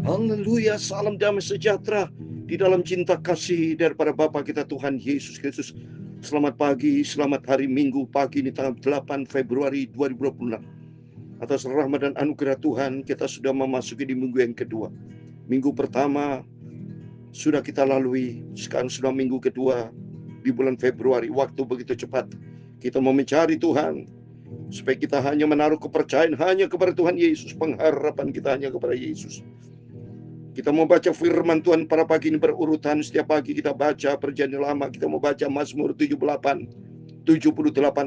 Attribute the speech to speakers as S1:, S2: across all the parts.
S1: Haleluya, salam damai sejahtera di dalam cinta kasih daripada Bapa kita Tuhan Yesus Kristus. Selamat pagi, selamat hari Minggu pagi ini tanggal 8 Februari 2026. Atas rahmat dan anugerah Tuhan, kita sudah memasuki di minggu yang kedua. Minggu pertama sudah kita lalui, sekarang sudah minggu kedua di bulan Februari. Waktu begitu cepat. Kita mau mencari Tuhan, supaya kita hanya menaruh kepercayaan hanya kepada Tuhan Yesus. Pengharapan kita hanya kepada Yesus. Kita mau baca firman Tuhan pada pagi ini berurutan. Setiap pagi kita baca Perjanjian Lama. Kita mau baca Mazmur 78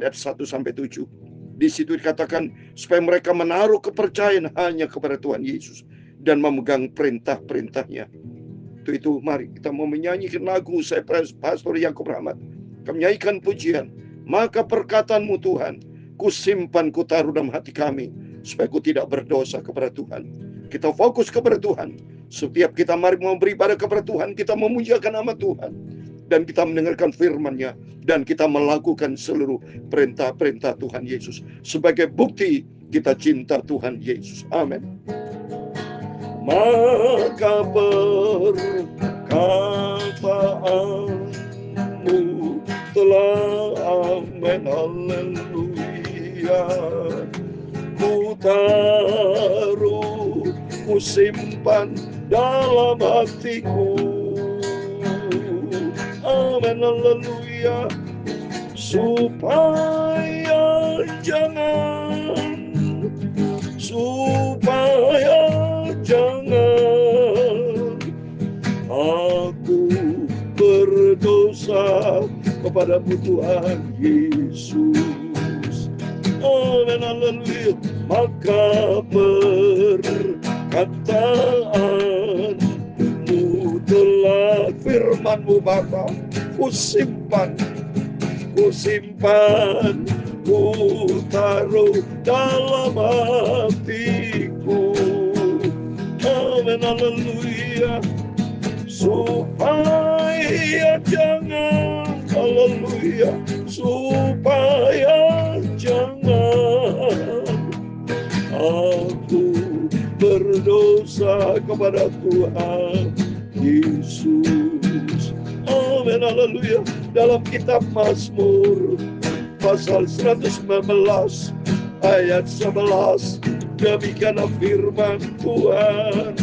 S1: ayat 1 sampai 7. Di situ dikatakan supaya mereka menaruh kepercayaan hanya kepada Tuhan Yesus dan memegang perintah-perintahnya. Itu mari kita mau menyanyikan lagu. Saya Pastor Yakub Rahmat akan menyanyikan pujian. Maka perkataanmu Tuhan, ku simpan, ku taruh dalam hati kami, supaya ku tidak berdosa kepada Tuhan. Kita fokus kepada Tuhan. Setiap kita mari mau beribadah kepada Tuhan, kita memuliakan nama Tuhan, dan kita mendengarkan firman-Nya, dan kita melakukan seluruh perintah-perintah Tuhan Yesus sebagai bukti kita cinta Tuhan Yesus. Amin. Maka perkataanmu telah amin, haleluya. Ku taruh, ku simpan dalam hatiku, amin, haleluya. Supaya jangan aku berdosa kepadamu Tuhan Yesus. Amin, haleluya. Maka perkataanmu telah, firman-Mu Bapa, ku simpan, ku taruh dalam hatiku. Amin, haleluya. Supaya jangan, haleluya, supaya jangan aku berdosa kepada Tuhan Yesus. Amin, haleluya. Dalam kitab Mazmur pasal 119 ayat 11, demikianlah firman Tuhan.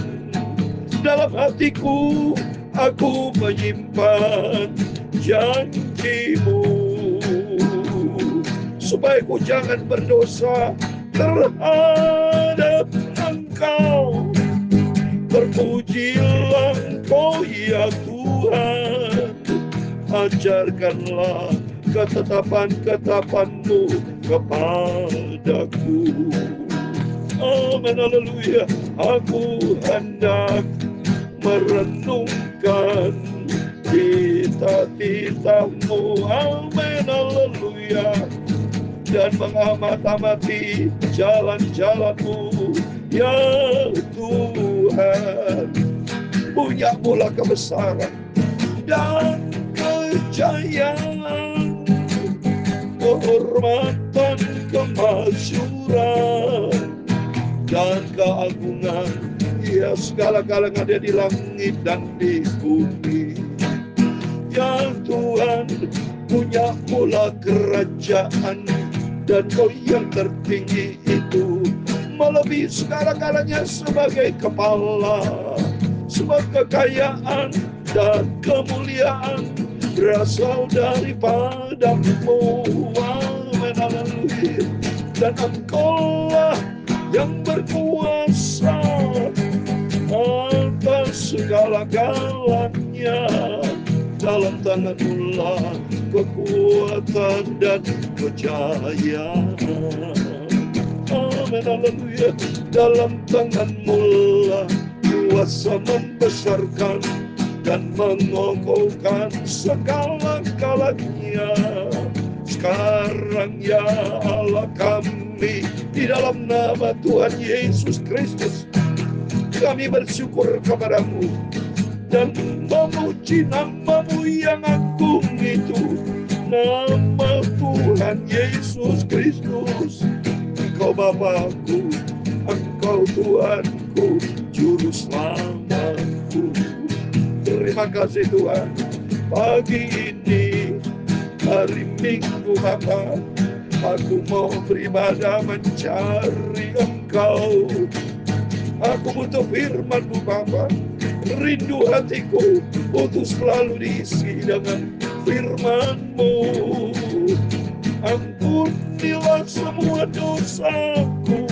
S1: Dalam hatiku aku menyimpan janji-Mu, supaya ku jangan berdosa terhadap Engkau. Terpujilah Engkau ya Tuhan, ajarkanlah ketetapan-ketetapan-Mu kepadaku. Amin, haleluya. Aku hendak merenungkan titah-titah-Mu, amin, haleluya, dan mengamati jalan-jalan-Mu ya Tuhan. Punya-Mulah kebesaran dan kejayaan, kehormatan, kemasyuran, dan keagungan, ya segala-galanya ada di langit dan di bumi. Ya Tuhan, punya-Mulah kerajaan, dan Kau yang tertinggi itu melebihi segala-galanya sebagai kepala. Sebab kekayaan dan kemuliaan berasal daripada-Mu, amin, haleluya. Dan Engkau-lah yang berkuasa atas segala-galanya. Dalam tangan-Mu lah kekuatan dan kejayaan, amin, haleluya. Dalam tangan-Mu lah kuasa membesarkan dan mengokohkan segala-galanya. Sekarang ya Allah kami, di dalam nama Tuhan Yesus Kristus, kami bersyukur kepada-Mu dan memuji nama-Mu yang agung itu, nama Tuhan Yesus Kristus. Engkau Bapakku, Engkau Tuhanku, Juru Juru Selamatku. Terima kasih Tuhan. Pagi ini hari Minggu Bapa, aku mau beribadah mencari Engkau. Aku butuh firman-Mu Bapa. Rindu hatiku untuk selalu diisi dengan firman-Mu. Ampunilah semua dosaku,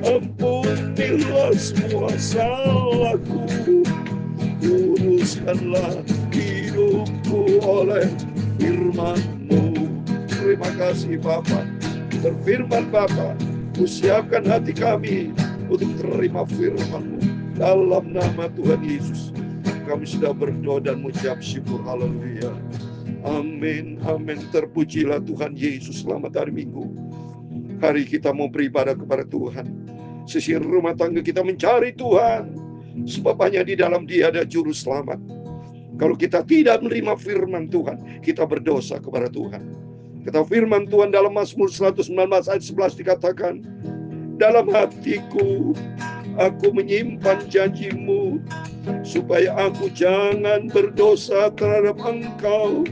S1: ampunilah semua salahku, uruskanlah hidupku oleh firman-Mu. Terima kasih Bapa. Berfirman Bapa, usiapkan hati kami untuk terima firman-Mu. Dalam nama Tuhan Yesus, kami sudah berdoa dan mengucap syukur. Haleluya. Amin, amin. Terpujilah Tuhan Yesus. Selamat hari Minggu. Hari kita mau beribadah kepada Tuhan. Sisir rumah tangga kita mencari Tuhan, sebab hanya di dalam Dia ada juru selamat. Kalau kita tidak menerima firman Tuhan, kita berdosa kepada Tuhan. Kata firman Tuhan dalam Mazmur 119 ayat 11 dikatakan, dalam hatiku aku menyimpan janji-Mu, supaya aku jangan berdosa terhadap Engkau.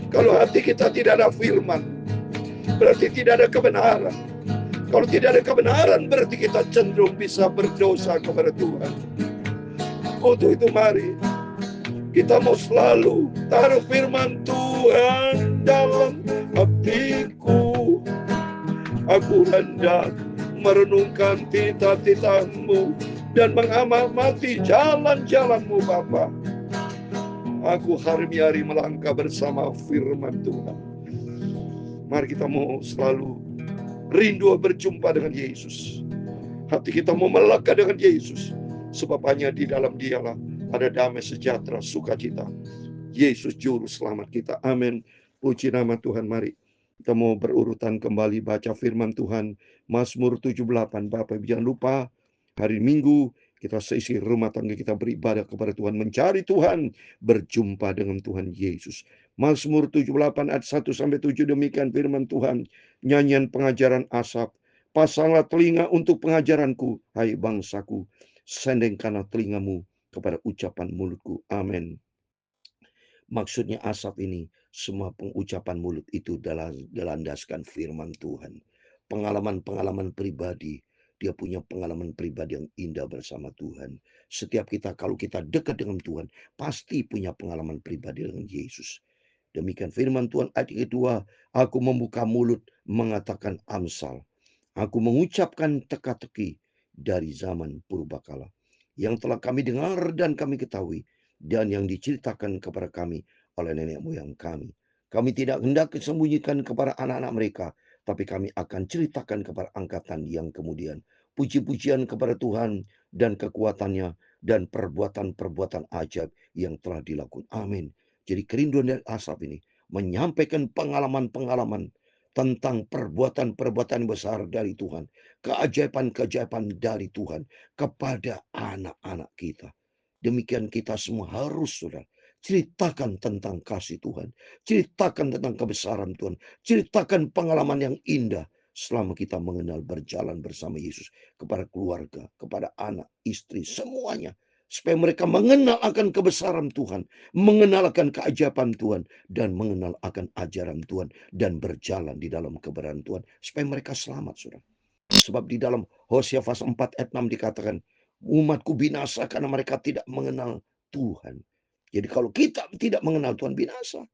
S1: Kalau hati kita tidak ada firman, berarti tidak ada kebenaran. Kalau tidak ada kebenaran, berarti kita cenderung bisa berdosa kepada Tuhan. Untuk itu mari kita mau selalu taruh firman Tuhan dalam hatiku. Aku hendak merenungkan titah-titah-Mu dan mengamati jalan-jalan-Mu Bapa. Aku hari-hari melangkah bersama firman Tuhan. Mari kita mau selalu rindu berjumpa dengan Yesus. Hati kita mau melekat dengan Yesus, sebab hanya di dalam Dialah ada damai sejahtera, sukacita. Yesus juru selamat kita. Amin. Puji nama Tuhan. Mari kita mau berurutan kembali baca firman Tuhan. Mazmur 78. Bapak jangan lupa hari Minggu kita seisi rumah tangga kita beribadah kepada Tuhan, mencari Tuhan, berjumpa dengan Tuhan Yesus. Mazmur 78 ayat 1-7 demikian firman Tuhan. Nyanyian pengajaran Asaf. Pasanglah telinga untuk pengajaranku, hai bangsaku. Sendengkanlah telingamu kepada ucapan mulutku. Amin. Maksudnya Asaf ini, semua pengucapan mulut itu dilandaskan firman Tuhan. Pengalaman-pengalaman pribadi. Dia punya pengalaman pribadi yang indah bersama Tuhan. Setiap kita, kalau kita dekat dengan Tuhan, pasti punya pengalaman pribadi dengan Yesus. Demikian firman Tuhan ayat kedua, aku membuka mulut mengatakan Amsal. Aku mengucapkan teka-teki dari zaman purbakala. Yang telah kami dengar dan kami ketahui, dan yang diceritakan kepada kami oleh nenek moyang kami. Kami tidak hendak disembunyikan kepada anak-anak mereka, tapi kami akan ceritakan kepada angkatan yang kemudian. Puji-pujian kepada Tuhan dan kekuatannya dan perbuatan-perbuatan ajaib yang telah dilakukan. Amin. Jadi kerinduan dari Asaf ini menyampaikan pengalaman-pengalaman tentang perbuatan-perbuatan besar dari Tuhan, keajaiban-keajaiban dari Tuhan kepada anak-anak kita. Demikian kita semua harus, saudara, ceritakan tentang kasih Tuhan, ceritakan tentang kebesaran Tuhan, ceritakan pengalaman yang indah selama kita mengenal berjalan bersama Yesus kepada keluarga, kepada anak, istri, semuanya. Supaya mereka mengenal akan kebesaran Tuhan, mengenal akan keajaiban Tuhan, dan mengenal akan ajaran Tuhan, dan berjalan di dalam kebenaran Tuhan. Supaya mereka selamat, saudara. Sebab di dalam Hosea pasal 4 ayat 6 dikatakan, umatku binasa karena mereka tidak mengenal Tuhan. Jadi kalau kita tidak mengenal Tuhan, binasa.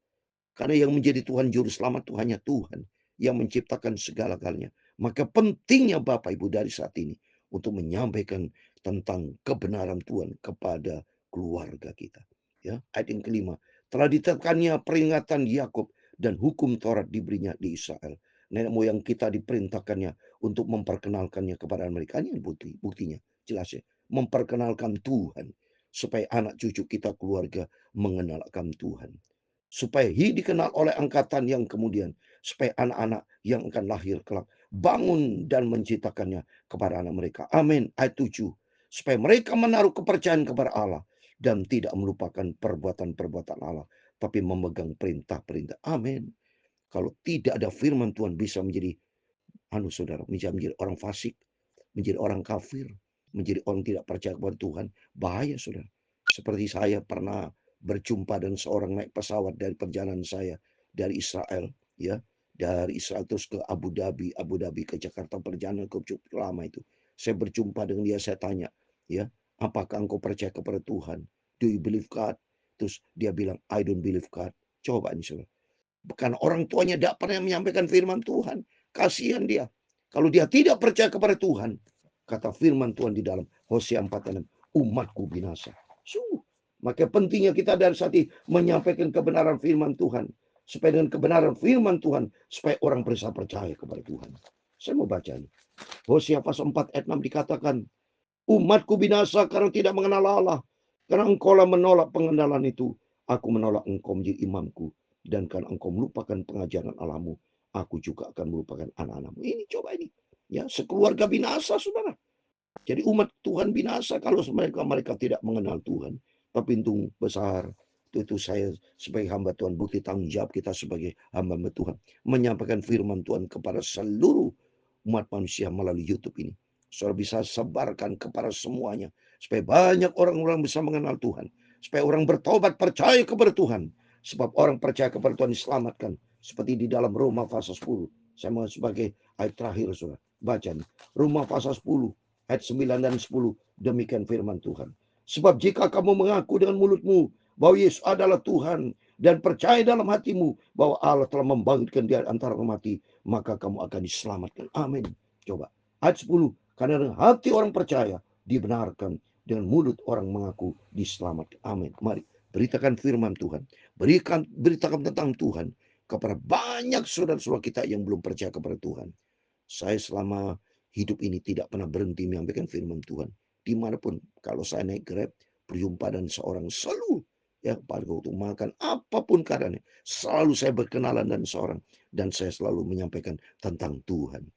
S1: Karena yang menjadi Tuhan juru selamat itu hanya Tuhan yang menciptakan segala-galanya. Maka pentingnya Bapak Ibu dari saat ini untuk menyampaikan tentang kebenaran Tuhan kepada keluarga kita. Ya, ayat yang kelima, telah ditetapkannya peringatan Yakub dan hukum Taurat diberinya di Israel. Nenek moyang kita diperintahkannya untuk memperkenalkannya kepada mereka. Ini buktinya, jelas ya. Memperkenalkan Tuhan supaya anak cucu kita keluarga mengenalkan Tuhan. Supaya dikenal oleh angkatan yang kemudian, supaya anak-anak yang akan lahir kelak bangun dan menciptakannya kepada anak mereka. Amin. Ayat 7. Supaya mereka menaruh kepercayaan kepada Allah dan tidak melupakan perbuatan-perbuatan Allah, tapi memegang perintah-perintah. Amin. Kalau tidak ada firman Tuhan bisa menjadi saudara, menjadi orang fasik, menjadi orang kafir, menjadi orang tidak percaya kepada Tuhan, bahaya saudara. Seperti saya pernah berjumpa dengan seorang naik pesawat dari perjalanan saya dari Israel, ya, dari Israel terus ke Abu Dhabi ke Jakarta, perjalanan cukup lama itu. Saya berjumpa dengan dia, saya tanya, ya, apakah engkau percaya kepada Tuhan? Do you believe God? Terus dia bilang, I don't believe God. Coba ini saudara. Bukan orang tuanya tidak pernah menyampaikan firman Tuhan. Kasihan dia. Kalau dia tidak percaya kepada Tuhan, kata firman Tuhan di dalam Hosea 4:6, umatku binasa. Maka pentingnya kita dari saat ini menyampaikan kebenaran firman Tuhan. Supaya dengan kebenaran firman Tuhan, supaya orang bisa percaya kepada Tuhan. Saya mau baca ini. Hosea pasal 4 ayat 6 dikatakan, umatku binasa karena tidak mengenal Allah. Karena engkau lah menolak pengenalan itu. Aku menolak engkau menjadi imamku. Dan karena engkau melupakan pengajaran Allahmu, aku juga akan melupakan anak-anakmu. Ini coba ini. Ya, sekeluarga binasa, saudara. Jadi umat Tuhan binasa kalau mereka tidak mengenal Tuhan. Tapi pintu besar. Itu saya sebagai hamba Tuhan, bukti tanggung jawab kita sebagai hamba Tuhan. Menyampaikan firman Tuhan kepada seluruh umat manusia melalui YouTube ini. Saudara bisa sebarkan kepada semuanya. Supaya banyak orang-orang bisa mengenal Tuhan. Supaya orang bertobat percaya kepada Tuhan. Sebab orang percaya kepada Tuhan diselamatkan. Seperti di dalam Roma pasal 10. Saya mau sebagai ayat terakhir saudara. Baca nih. Roma pasal 10. Ayat 9 dan 10. Demikian firman Tuhan. Sebab jika kamu mengaku dengan mulutmu bahwa Yesus adalah Tuhan. Dan percaya dalam hatimu bahwa Allah telah membangkitkan dia antara orang mati. Maka kamu akan diselamatkan. Amin. Coba. Ayat 10. Karena dengan hati orang percaya dibenarkan. Dengan mulut orang mengaku diselamatkan. Amin. Mari. Beritakan firman Tuhan. Beritakan tentang Tuhan kepada banyak saudara-saudara kita yang belum percaya kepada Tuhan. Saya selama hidup ini tidak pernah berhenti menyampaikan firman Tuhan. Dimanapun, kalau saya naik Grab, berjumpa dengan seorang, selalu, ya, pada waktu makan, apapun keadaannya, selalu saya berkenalan dengan seorang. Dan saya selalu menyampaikan tentang Tuhan.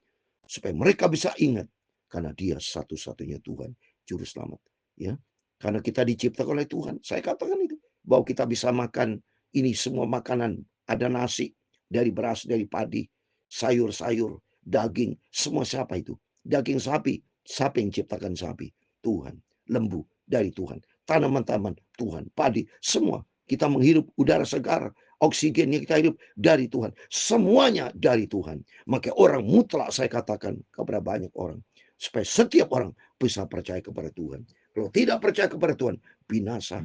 S1: Supaya mereka bisa ingat, karena dia satu-satunya Tuhan, Juru Selamat. Ya, karena kita diciptakan oleh Tuhan. Saya katakan itu. Bahwa kita bisa makan ini semua makanan. Ada nasi, dari beras, dari padi, sayur-sayur, daging. Semua siapa itu? Daging sapi. Siapa yang ciptakan sapi? Tuhan. Lembu dari Tuhan. Tanaman-tanaman Tuhan. Padi. Semua. Kita menghirup udara segar. Oksigen yang kita hidup dari Tuhan. Semuanya dari Tuhan. Maka orang mutlak saya katakan kepada banyak orang. Supaya setiap orang bisa percaya kepada Tuhan. Kalau tidak percaya kepada Tuhan, binasa.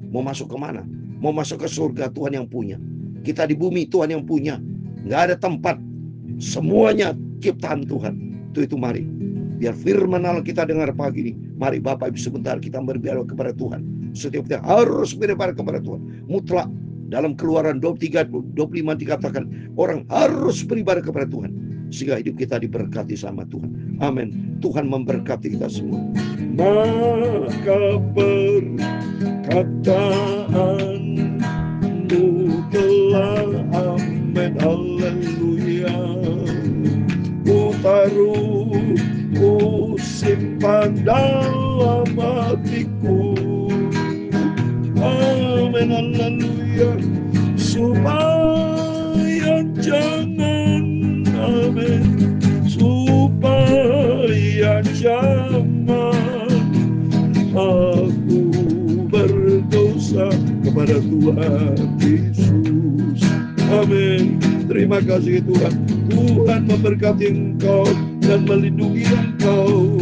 S1: Mau masuk kemana? Mau masuk ke surga Tuhan yang punya. Kita di bumi Tuhan yang punya. Nggak ada tempat. Semuanya ciptaan Tuhan. Itu mari. Biar firman Allah kita dengar pagi ini. Mari Bapak Ibu sebentar kita beribadah kepada Tuhan. Setiap kita harus beribadah kepada Tuhan. Mutlak. Dalam Keluaran 23-25 dikatakan orang harus beribadah kepada Tuhan. Sehingga hidup kita diberkati sama Tuhan. Amin. Tuhan memberkati kita semua. Maka perkataanmu telah amin. Haleluya. Ku taruh, ku simpan dalam hatiku. Amin. Haleluya. Supaya jangan, amin, supaya jangan aku berdosa kepada Tuhan Yesus. Amin. Terima kasih Tuhan. Tuhan memberkati engkau dan melindungi engkau.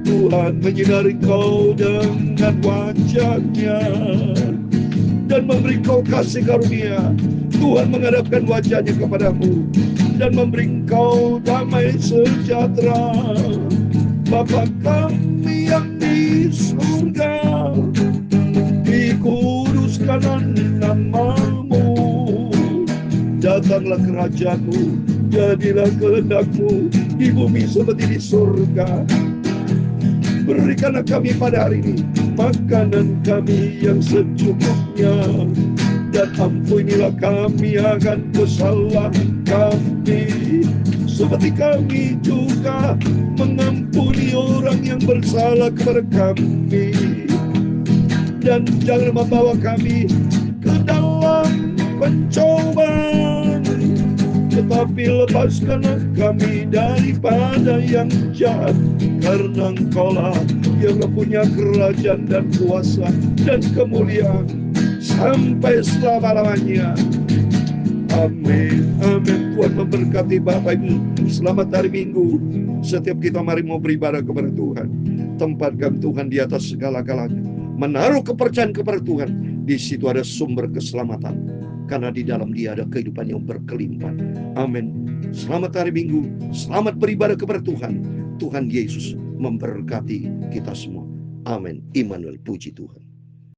S1: Tuhan menyinari engkau dengan wajah-Nya dan memberi kau kasih karunia. Tuhan menghadapkan wajah-Nya kepadamu dan memberi engkau damai sejahtera. Bapa kami yang di surga, dikuduskan nama-Mu. Datanglah kerajaan-Mu, jadilah kehendak-Mu di bumi seperti di surga. Berikanlah kami pada hari ini makanan kami yang secukupnya, dan ampunilah kami akan kesalahan kami, seperti kami juga mengampuni orang yang bersalah kepada kami. Dan jangan membawa kami ke dalam pencobaan, tetapi lepaskanlah kami daripada yang jahat, karena Engkaulah yang punya kerajaan dan kuasa dan kemuliaan sampai selama-lamanya. Amin, amin. Tuhan memberkati Bapak Ibu. Selamat hari Minggu. Setiap kita mari mau beribadah kepada Tuhan, tempatkan Tuhan di atas segala-galanya. Menaruh kepercayaan kepada Tuhan. Di situ ada sumber keselamatan, karena di dalam Dia ada kehidupan yang berkelimpahan. Amin. Selamat hari Minggu. Selamat beribadah kepada Tuhan. Tuhan Yesus memberkati kita semua. Amin. Immanuel, puji Tuhan.